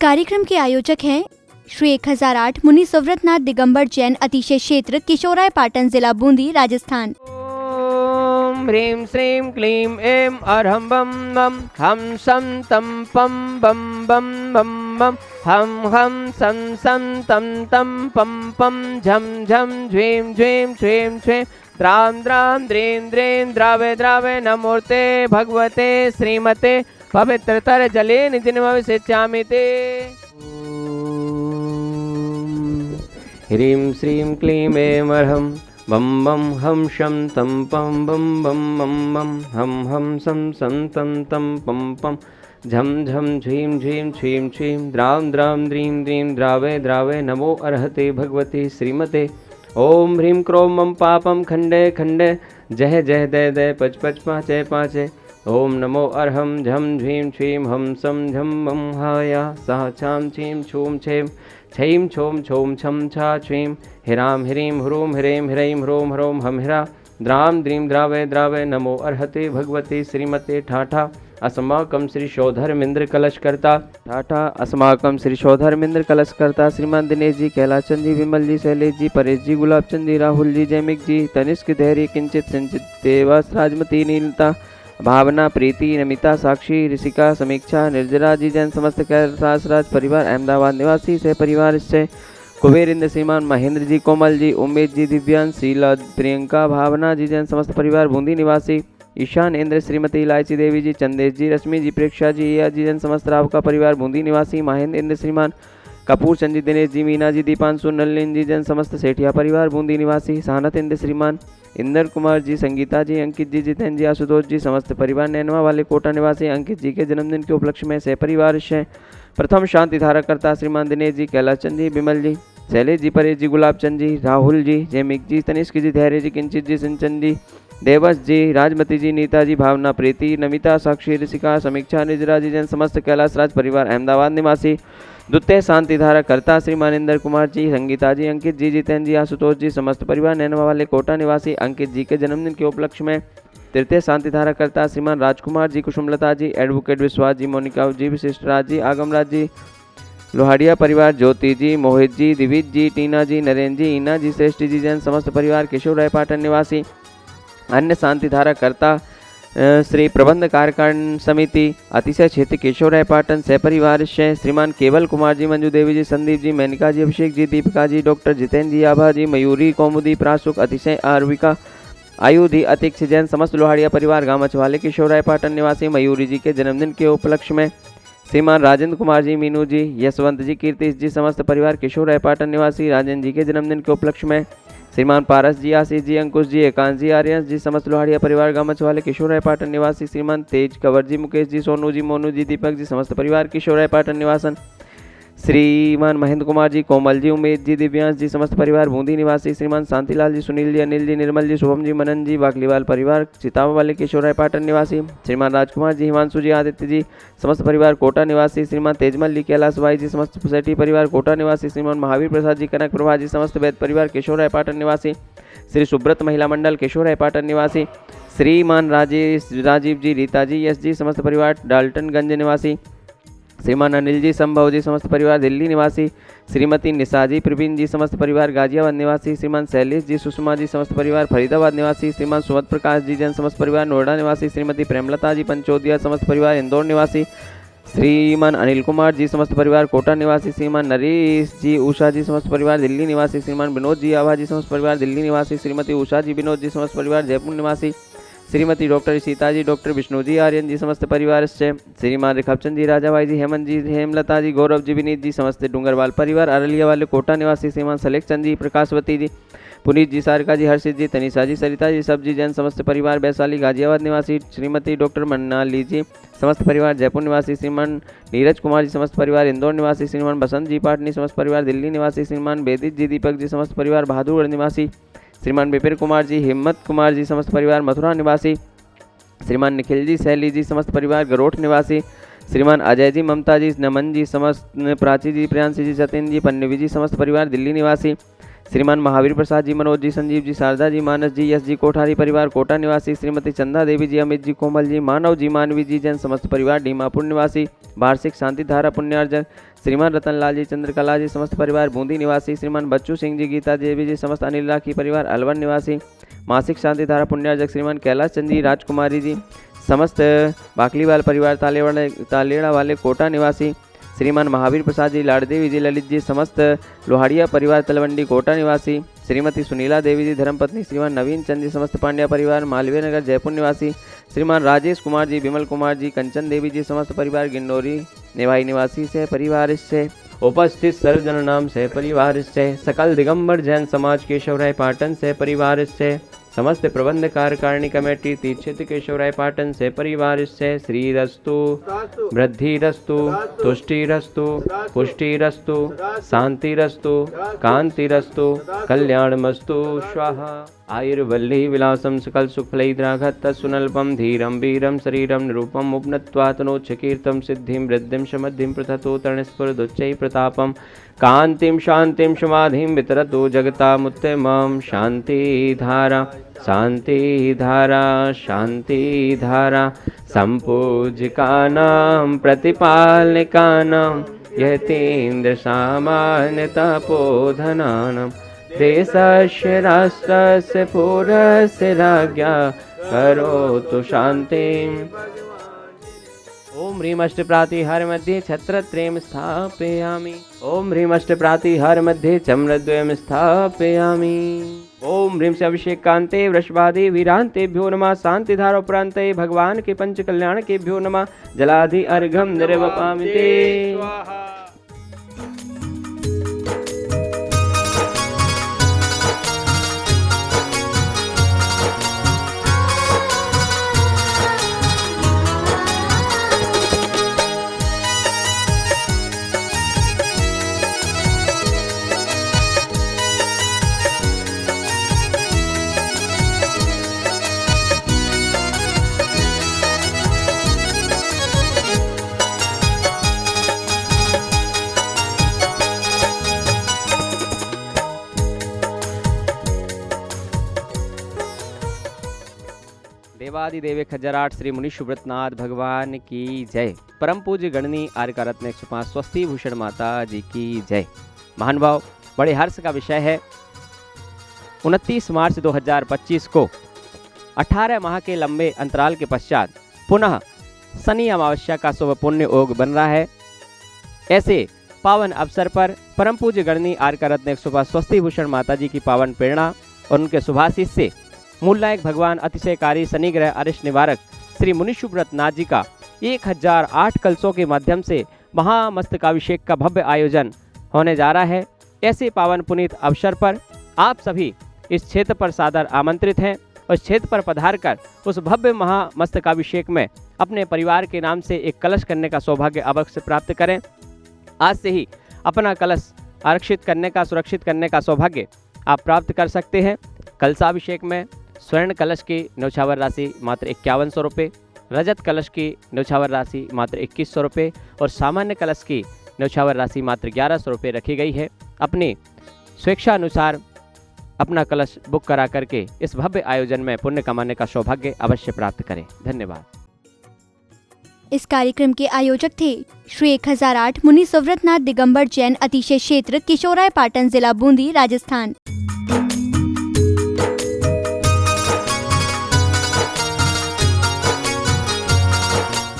कार्यक्रम के आयोजक हैं श्री 1008 मुनि सुव्रतनाथ दिगंबर जैन अतिशय क्षेत्र किशोराय पाटन जिला बूंदी राजस्थान। ओम ह्रीं श्रीं क्लीं ऐं अरहं बम बम हम सम तम पम बम बम बम बम हम सम तम तम पम पम झम झम झ्वीं झ्वीं छ्वीं छ्वीं द्रां द्रां द्रीं द्रीं द्रावे द्रावे नमोर्ते भगवते श्रीमते पवित्रतर जले निधिनिमविषेच्यामि ते। ह्रीं श्रीं क्लीं ऐं अरहं बम बम हम शम तम पम बम बम बम बम हम सम तम तम पम पम झम झम झीं झीं छीं छीं द्रां द्रां द्रीं द्रीं द्रावे द्रावे नमो अर्हते भगवते श्रीमते। ओम ह्रीं क्रों मम पापम खंडे खंडे जय जय दय दय पच पच पाँचे पाँचे। ओम नमो अर्हं झम झीं छीं हम सम झम मम हाया सा छाम छीं छूम छेम छईं छोम छोम छम छा छीं हिराम ह्रीं ह्रूं ह्रीं ह्रीं ह्रों ह्रों हम हिरा द्रां द्रीं द्रावे द्रावे नमो अर्हते भगवते श्रीमते। ठाठा अस्माकं श्री शोधर्मेंद्र कलशकर्ता ठाठा अस्माकं श्री शोधर्मेंद्र कलशकर्ता श्रीमान दिनेश जी, कैलाशचंद जी, विमल जी, शैलेश जी, परेश जी, गुलाबचंद जी, राहुल जी, जैमिक जी, तनिष्क, धैर्य, किंचित, संचित, देवास, राजमती, नीलता, भावना, प्रीति, नमिता, साक्षी, ऋषिका, समीक्षा, निर्जरा जी, जैन समस्त कैलाशराज परिवार अहमदाबाद निवासी से परिवार से कुबेर इंद्र, श्रीमान महेंद्र जी, कोमल जी, उमेश जी, दिव्यांश, शीला, प्रियंका, भावना जी, जैन समस्त परिवार बूंदी निवासी ईशान इंद्र, श्रीमती इलायची देवी जी, चंदेश जी, रश्मि जी, प्रेक्षा जी, या जी, जैन समस्त राव का परिवार बूंदी निवासी महेंद्र इंद्र, श्रीमान कपूर चंद जी, दिनेश जी, मीना जी, दीपांशु, नलिन जी, जैन समस्त सेठिया परिवार बूंदी निवासी सहनत इंद्र, श्रीमान इंदर कुमार जी, संगीता जी, अंकित जी, जितेंद्र जी, आशुतोष जी, समस्त परिवार नैनवा वाले कोटा निवासी अंकित जी के जन्मदिन के उपलक्ष्य में से परिवार से प्रथम शांति धारा करता श्रीमान दिनेश जी, कैलाशचंद जी, विमल जी, शैलेश जी, परेश जी, गुलाबचंद जी, राहुल जी, जैमिक जी, तनिष्क जी, धैर्य जी, किंचित जी, सिंचन जी, देवस जी, राजमती जी, नीता जी, भावना, प्रीति, नमिता, साक्षी, ऋषिका, समीक्षा, निजरा जी, जैन समस्त कैलाश राज परिवार अहमदाबाद निवासी द्वितीय शांति धारा करता श्रीमान इंदर कुमार जी, संगीता जी, अंकित जी, जितेंद्र जी, आशुतोष जी, समस्त परिवार नैनवा वाले कोटा निवासी अंकित जी के जन्मदिन के उपलक्ष्य में तृतीय शांति धारा करता श्रीमान राजकुमार जी, कुसुमलता जी, एडवोकेट विश्वास जी, मोनिका जी, विशिष्ट राज जी, आगमराज जी, लोहाड़िया परिवार ज्योति जी, मोहित जी, दिविज जी, टीना जी, नरेंद्र जी, ईना जी, श्रेष्ठ जी, जैन समस्त परिवार किशोराय पाटन निवासी अन्य शांति धारा करता श्री प्रबंध कार्यकारिणी समिति अतिशय क्षेत्र किशोराय पाटन सह परिवार से श्रीमान केवल कुमार जी, मंजू देवी जी, संदीप जी, मेनका जी, अभिषेक जी, दीपिका जी, डॉक्टर जितेंद्र जी, आभा जी, मयूरी, कौमुदी, प्रासुक, अतिशय, आरविका, आयुधि, अतिक्ष, जैन समस्त लोहाड़िया परिवार गामच वाले किशोराय पाटन निवासी मयूरी जी के जन्मदिन के उपलक्ष्य में श्रीमान राजेंद्र कुमार जी, मीनू जी, यशवंत जी, कीर्तिश जी, समस्त परिवार किशोराय पाटन निवासी राजेंद्र जी के जन्मदिन के उपलक्ष्य में श्रीमान पारस जी, आशीष जी, अंकुश जी, एकांश जी, आर्यंश जी, समस्त लोहाड़िया परिवार गामच वाले किशोराय पाटन निवासी श्रीमान तेज, कंवर जी, मुकेश जी, सोनू जी, मोनू जी, दीपक जी, समस्त परिवार किशोराय पाटन निवासन श्रीमान महेंद्र कुमार जी, कोमल जी, उमेश जी, दिव्यांश जी, समस्त परिवार बूंदी निवासी श्रीमान शांतिलाल जी, सुनील जी, अनिल जी, निर्मल जी, शुभम जी, मनन जी, बागलीवाल परिवार चितावा वाले किशोराय पाटन निवासी श्रीमान राजकुमार जी, हिमांशु जी, आदित्य जी, समस्त परिवार कोटा निवासी श्रीमान तेजमल जी, कैलाश भाई जी, समस्त सेठी परिवार कोटा निवासी श्रीमान महावीर प्रसाद जी, कनक प्रभा जी, समस्त वैद परिवार किशोराय पाटन निवासी श्री सुब्रत महिला मंडल किशोराय पाटन निवासी श्रीमान राजीव जी, रीता जी, यश जी, समस्त परिवार डाल्टनगंज निवासी श्रीमान अनिल जी, संभव जी, समस्त परिवार दिल्ली निवासी श्रीमती निशा जी, प्रवीण जी, समस्त परिवार गाजियाबाद निवासी श्रीमान शैलेश जी, सुषमा जी, समस्त परिवार फरीदाबाद निवासी श्रीमान सुमत प्रकाश जी, जैन समस्त परिवार नोएडा निवासी श्रीमती प्रेमलता जी, पंचोदिया, समस्त परिवार इंदौर निवासी श्रीमान अनिल कुमार जी, समस्त परिवार कोटा निवासी श्रीमान नरेश जी, उषा जी, समस्त परिवार दिल्ली निवासी श्रीमान विनोद जी, आभा जी, समस्त परिवार दिल्ली निवासी श्रीमती उषा जी, विनोद जी, समस्त परिवार जयपुर निवासी श्रीमती डॉक्टर सीता जी, डॉक्टर विष्णु जी, आर्यन जी, समस्त परिवार से श्रीमान रिखबचंद जी, राजाभाई जी, हेमंत जी, हेमलता जी, गौरव जी, विनीत जी, समस्त डूंगरवाल परिवार अरलिया वाले कोटा निवासी श्रीमान सलेख चंद जी, प्रकाशवती जी, पुनीत जी, सारिका जी, हर्षित जी, तनिषा जी, सरिता जी, सब जी, जैन समस्त परिवार वैशाली गाजियाबाद निवासी श्रीमती डॉक्टर मन्नाली जी, समस्त परिवार जयपुर निवासी श्रीमान नीरज कुमार जी, समस्त परिवार इंदौर निवासी श्रीमान बसंत जी पाटनी, समस्त परिवार दिल्ली निवासी श्रीमान वेदित जी, दीपक जी, समस्त परिवार बहादुरगढ़ निवासी श्रीमान विपिन कुमार जी, हिम्मत कुमार जी, समस्त परिवार मथुरा निवासी श्रीमान निखिल जी, शैली जी, समस्त परिवार गरोठ निवासी श्रीमान अजय जी, ममता जी, नमन जी, समस्त प्राची जी, प्रियांशी जी, सत्येंद्र जी, पन्नवी जी, समस्त परिवार दिल्ली निवासी श्रीमान महावीर प्रसाद जी, मनोज जी, संजीव जी, शारदा जी, मानस जी, यश जी, कोठारी परिवार कोटा निवासी, श्रीमती चंदा देवी जी, अमित जी, कोमल जी, मानव जी, मानवी जी, जैन समस्त परिवार डीमापुर निवासी, वार्षिक शांति धारा पुण्यार्जन, श्रीमान रतनलाल जी, चंद्रकला जी, समस्त परिवार बूंदी निवासी, श्रीमान बच्चू सिंह जी, गीता देवी जी, समस्त अनिल राखी परिवार अलवर निवासी, मासिक शांति धारा पुण्यार्जक श्रीमान कैलाश चंद जी, राजकुमारी जी, समस्त बाकलीवाल परिवार तालेड़ा वाले कोटा निवासी, श्रीमान महावीर प्रसाद जी, लाड़देवी जी, ललित जी, समस्त लोहाड़िया परिवार तलवंडी कोटा निवासी, श्रीमती सुनीला देवी जी, धर्मपत्नी श्रीमान नवीन चंद जी, समस्त पांड्या परिवार मालवीय नगर जयपुर निवासी, श्रीमान राजेश कुमार जी, विमल कुमार जी, कंचन देवी जी, समस्त परिवार गिंडोरी निवाई निवासी से परिवार से उपस्थित सर्वजन नाम से परिवार से सकल दिगंबर जैन समाज केशवराय पाटन से परिवार से समस्त प्रबंध कार्यकारिणी कमेटी तीक्षित केशवराय पाटन से परिवार से श्रीरस्तु वृद्धिरस्तु तुष्टिरस्तु पुष्टिरस्तु शांतिरस्तु कांतिरस्तु कल्याणमस्तु स्वाहा। आयुर्वल्ली विलासम सकल सुखलैद्राघत सुनल्पम धीरम वीरम शरीरम निरूपम उपनत्वातनोच्चकीर्तम सिद्धिं वृद्धिं समद्धिं प्रथतो तरणस्फुरदुच्चै प्रतापम कांतिं शांतिं समाधिं वितरतु जगतामुत्तमं शांतिधारा शांतिधारा शांतिधारा संपूज्यकानां प्रतिपालकानां यतीन्द्र सामान्य तपोधनानां देशस्य राष्ट्रस्य पुरस्य राज्ञा करोतु शान्तिम्। ओम ह्रीं अष्टप्रातिहार मध्ये छत्रत्रयं स्थापयामि। ओम ह्रीं अष्टप्रातिहार मध्ये चम्रद्वयं स्थापयामि। ओम ह्रीं से अभिषेक कांते वृषभादि वीरांतेभ्यो नमः। शांतिधारा उपरांते भगवान के पंच कल्याण केभ्यो नमः। जलाधि अर्घम निर्वपामि ते। देवादिदेव खजराट श्री मुनि सुब्रतनाथ भगवान की जय। परम पूज्य गणनी आर्य रत्न 105 स्वस्ति भूषण माता जी की जय। महान भाव, बड़े हर्ष का विषय है 29 मार्च 2025 को 18 माह के लंबे अंतराल के पश्चात पुनः शनि अमावस्या का शुभ पुण्य योग बन रहा है। ऐसे पावन अवसर पर परम पूज्य गणनी आर्य रत्न 105 स्वस्ति भूषण माता जी की पावन प्रेरणा और उनके शुभाशीष से मूलनायक भगवान अतिशयकारी शनि ग्रह अरिष्ट निवारक श्री मुनि सुब्रतनाथ जी का 1008 कलशों के माध्यम से महामस्तकाभिषेक का भव्य आयोजन होने जा रहा है। ऐसे पावन पुनीत अवसर पर आप सभी इस क्षेत्र पर सादर आमंत्रित हैं और इस क्षेत्र पर पधार कर उस भव्य महामस्तकाभिषेक में अपने परिवार के नाम से एक कलश करने का सौभाग्य अवश्य प्राप्त करें। आज से ही अपना कलश आरक्षित करने का, सुरक्षित करने का सौभाग्य आप प्राप्त कर सकते हैं। कलशाभिषेक में स्वर्ण कलश की न्यौछावर राशि मात्र 5100 रुपये, रजत कलश की न्यौछावर राशि मात्र 2100 रुपये और सामान्य कलश की न्यौछावर राशि मात्र 1100 रुपये रखी गई है। अपनी स्वेच्छा अनुसार अपना कलश बुक करा करके इस भव्य आयोजन में पुण्य कमाने का सौभाग्य अवश्य प्राप्त करें। धन्यवाद। इस कार्यक्रम के आयोजक थे श्री 1008 मुनि सुब्रतनाथ दिगंबर जैन अतिशय क्षेत्र किशोराय पाटन जिला बूंदी राजस्थान।